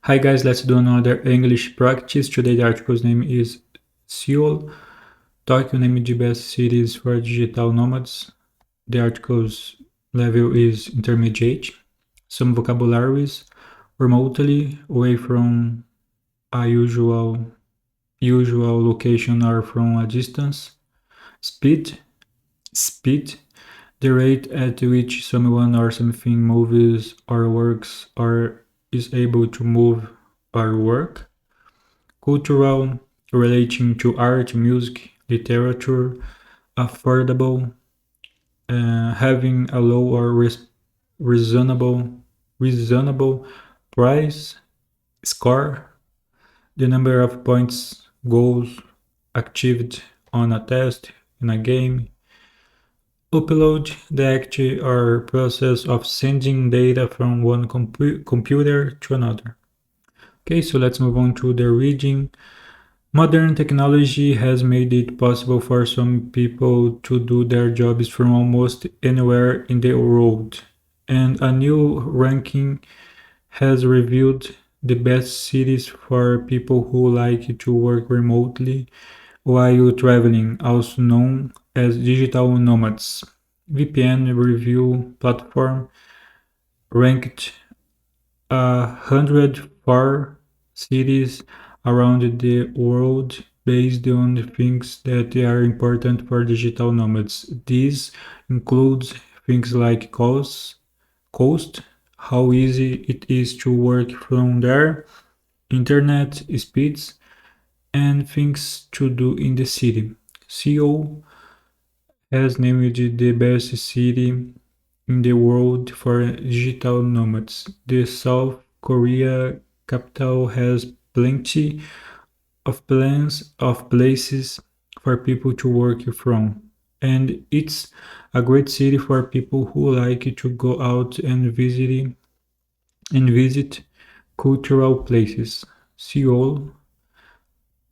Hi guys, let's do another English practice. Today the article's name is Seoul. Tokyo named the best cities for digital nomads. The article's level is intermediate. Some vocabularies: remotely, away from a usual location or from a distance. Speed, the rate at which someone or something moves or works or is able to move or work. Cultural, relating to art, music, literature. Affordable, having a low or reasonable price. Score, the number of points, goals achieved on a test, in a game. Upload, the act or process of sending data from one computer to another. Okay, so let's move on to the reading. Modern technology has made it possible for some people to do their jobs from almost anywhere in the world, and a new ranking has revealed the best cities for people who like to work remotely while traveling, also known as digital nomads. VPN review platform ranked 104 cities around the world based on the things that are important for digital nomads. These includes things like cost, how easy it is to work from there, internet speeds, and things to do in the city. Seoul has named the best city in the world for digital nomads. The South Korea capital has plenty of plans of places for people to work from, and it's a great city for people who like to go out and visit cultural places. Seoul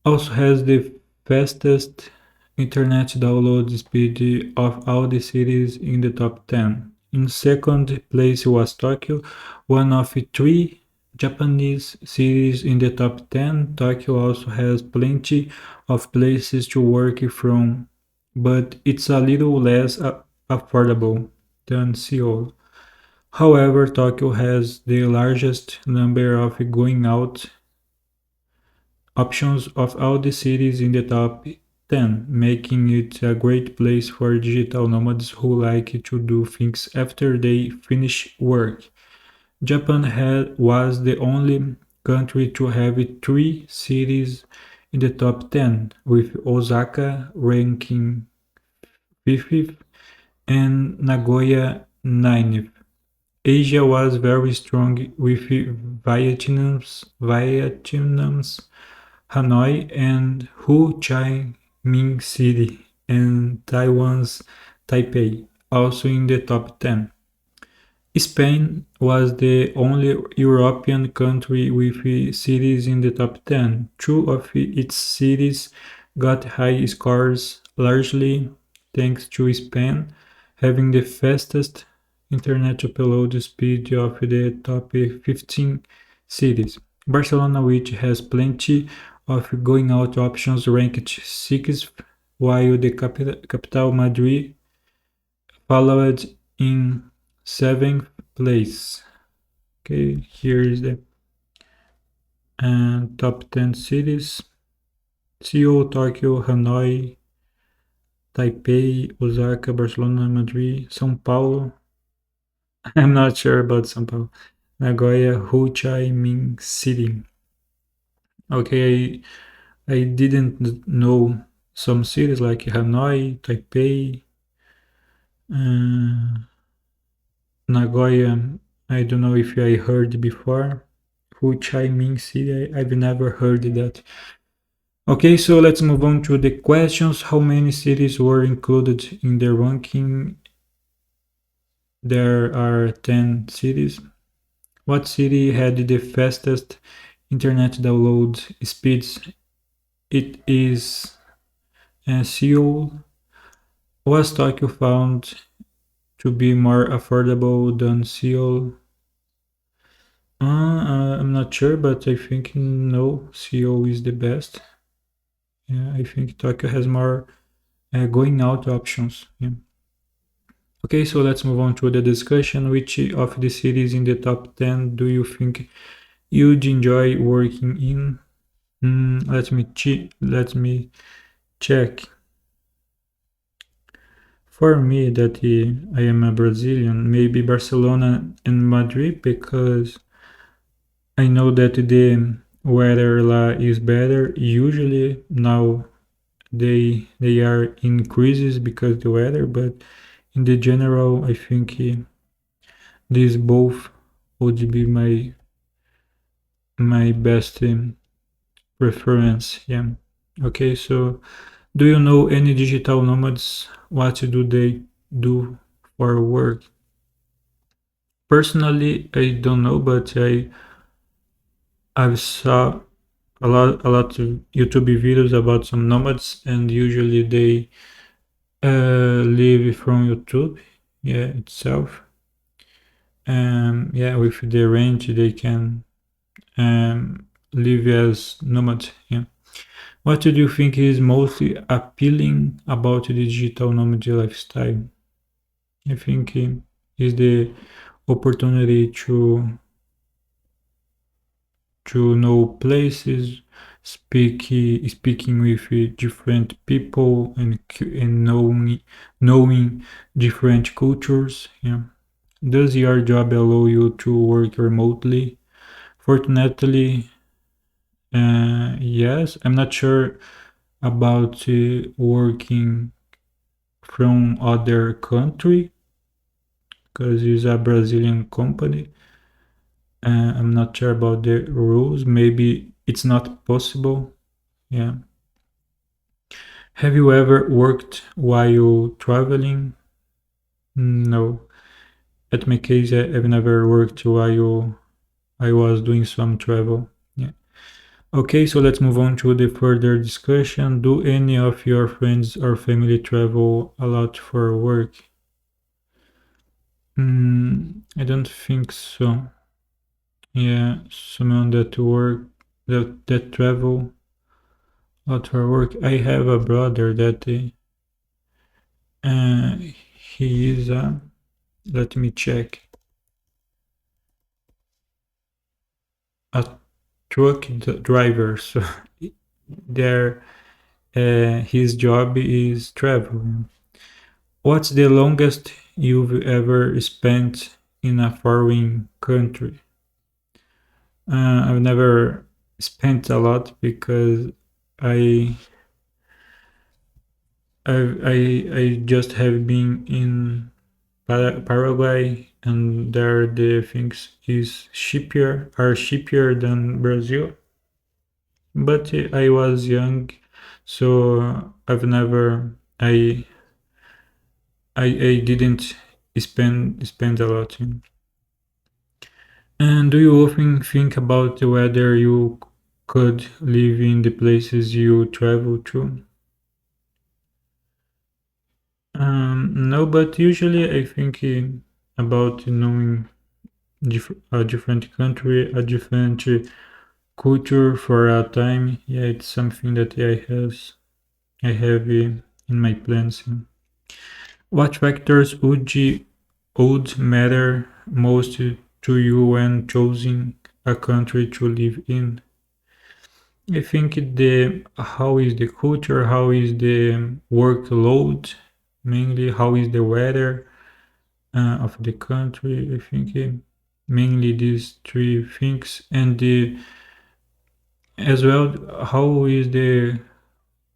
also has the fastest internet download speed of all the cities in the top 10. In second place was Tokyo, one of three Japanese cities in the top 10. Tokyo also has plenty of places to work from, but it's a little less affordable than Seoul. However, Tokyo has the largest number of going out options of all the cities in the top 10, making it a great place for digital nomads who like to do things after they finish work. Japan was the only country to have three cities in the top 10, with Osaka ranking 5th and Nagoya 9th. Asia was very strong with Vietnam's Hanoi and Ho Chi Minh City, and Taiwan's Taipei, also in the top 10. Spain was the only European country with cities in the top 10. Two of its cities got high scores, largely thanks to Spain having the fastest internet upload speed of the top 15 cities. Barcelona, which has plenty of going out options, ranked 6th, while the capital Madrid followed in 7th place. Okay, here is the top 10 cities: Seoul, Tokyo, Hanoi, Taipei, Osaka, Barcelona, Madrid, São Paulo. I'm not sure about São Paulo. Nagoya, Ho Chi Minh City. Okay, I didn't know some cities like Hanoi, Taipei, uh, Nagoya. I don't know if I heard before. Ho Chi Minh City, I've never heard that. Okay, so let's move on to the questions. How many cities were included in the ranking? There are 10 cities. What city had the fastest internet download speeds? It is Seoul. Was Tokyo found to be more affordable than Seoul? I'm not sure, but I think no, Seoul is the best. Yeah, I think Tokyo has more going out options. Yeah. Okay, so let's move on to the discussion. Which of the cities in the top 10 do you think you'd enjoy working in? Let me check. For me, that I am a Brazilian, maybe Barcelona and Madrid, because I know that the weather is better. Usually now they are increases because the weather, but in the general, I think these both would be my best preference. Yeah. Okay, so do you know any digital nomads? What do they do for work? Personally, I don't know, but I've saw a lot of YouTube videos about some nomads, and usually they live from YouTube, yeah, itself. Yeah, with the range they can live as nomads. Yeah. What do you think is mostly appealing about the digital nomad lifestyle? I think is the opportunity to know places, speaking with different people, and knowing different cultures. Yeah. Does your job allow you to work remotely? Fortunately, yes. I'm not sure about working from other country because it's a Brazilian company. I'm not sure about the rules. Maybe it's not possible. Yeah. Have you ever worked while traveling? No. At my case, I've never worked while I was doing some travel. Yeah. Okay, so let's move on to the further discussion. Do any of your friends or family travel a lot for work? I don't think so. Yeah, someone that travel a lot for work. I have a brother that he is let me check, a truck driver. So there, his job is traveling. What's the longest you've ever spent in a foreign country? I've never spent a lot because I I just have been in Paraguay, and there the things is cheaper than Brazil. But I was young, so I've never I didn't spend a lot. And do you often think about whether you could live in the places you travel to? No, but usually I think about knowing a different country, a different culture for a time. Yeah, it's something that I have in my plans. What factors would matter most to you when choosing a country to live in? I think the how is the culture, how is the workload, mainly how is the weather of the country. I think mainly these three things, and as well how is the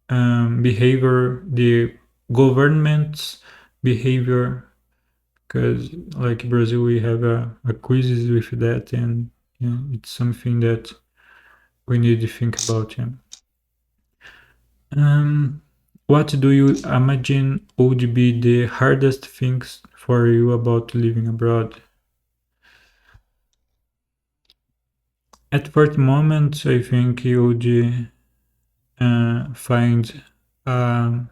behavior, the government's behavior, because like Brazil we have a crisis with that, and it's something that we need to think about. Yeah. Um, what do you imagine would be the hardest things for you about living abroad? At first moment, I think you would find um,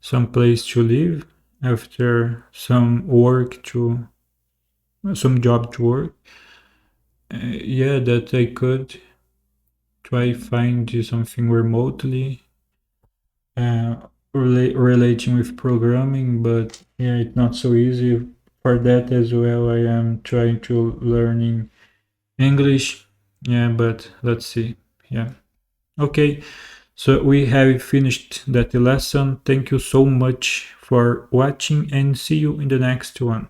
some place to live after some job to work. Yeah, that I could try find something remotely relating with programming, but yeah, it's not so easy. For that as well, I am trying to learning English. Yeah, but let's see. Yeah. Okay, so we have finished that lesson. Thank you so much for watching and see you in the next one.